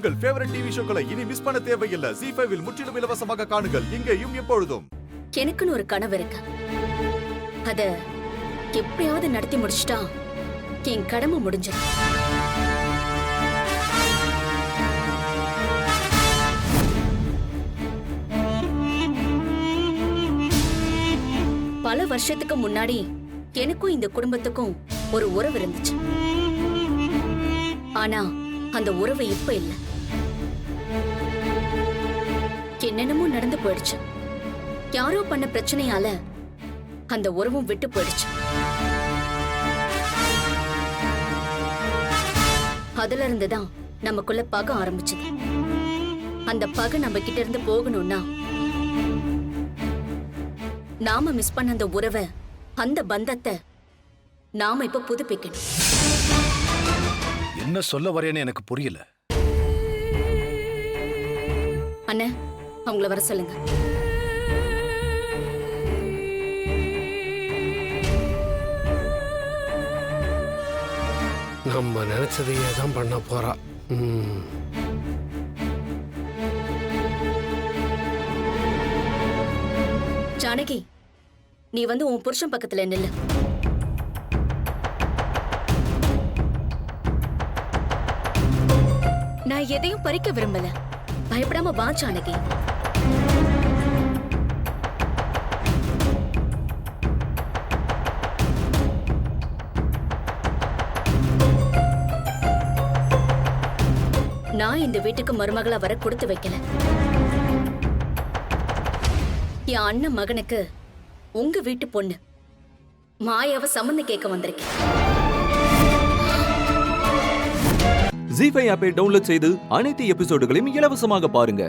உங்கள் favourite TV ஷோக்களை இனி miss பண்ண தேவையில்லை. ZEE5 இல் முற்றிலும் இலவசமாக காணுங்கள், இங்கேயும் எப்பொழுதும். எனக்குன்னு ஒரு கனவு இருக்கு. அத எப்படியாவது நடத்தி முடிச்சிட்டா என் கடமை முடிஞ்சிடும். பல வருஷத்துக்கு முன்னாடி எனக்கும் இந்த குடும்பத்துக்கும் ஒரு உறவு இருந்துச்சு. ஆனா அந்த உறவு இப்ப இல்ல. என்னென்னமோ நடந்து போயிடுச்சு. யாரோ பண்ண பிரச்சனையால அந்த உறவும் விட்டு போயிடுச்சு. அதுல இருந்துதான் நமக்குள்ள பகை ஆரம்பிச்சது. அந்த பகை நம்ம கிட்ட இருந்து போகணும்னா நாம மிஸ் பண்ண அந்த உறவை, அந்த பந்தத்தை நாம இப்ப புதுப்பிக்கணும். என்ன சொல்ல வரேன்னு எனக்கு புரியல. அண்ணா, அவங்கள வர சொல்லுங்க. நம்ம நினைச்சதையே தான் பண்ண போறா. ஜானகி, நீ வந்து உன் புருஷன் பக்கத்துல நில்லு. நான் எதையும் பறிக்க விரும்பல. பயப்படாம வா ஜானகி. நான் இந்த வீட்டுக்கு மருமகளா வர கொடுத்து வைக்கல. என் அண்ணன் மகனுக்கு உங்க வீட்டு பொண்ணு மாயாவை சம்மந்தம் கேட்க வந்திருக்கேன். ZEE5 ஆப்பை டவுன்லோட் செய்து அனைத்து எபிசோடுகளையும் இலவசமாக பாருங்க.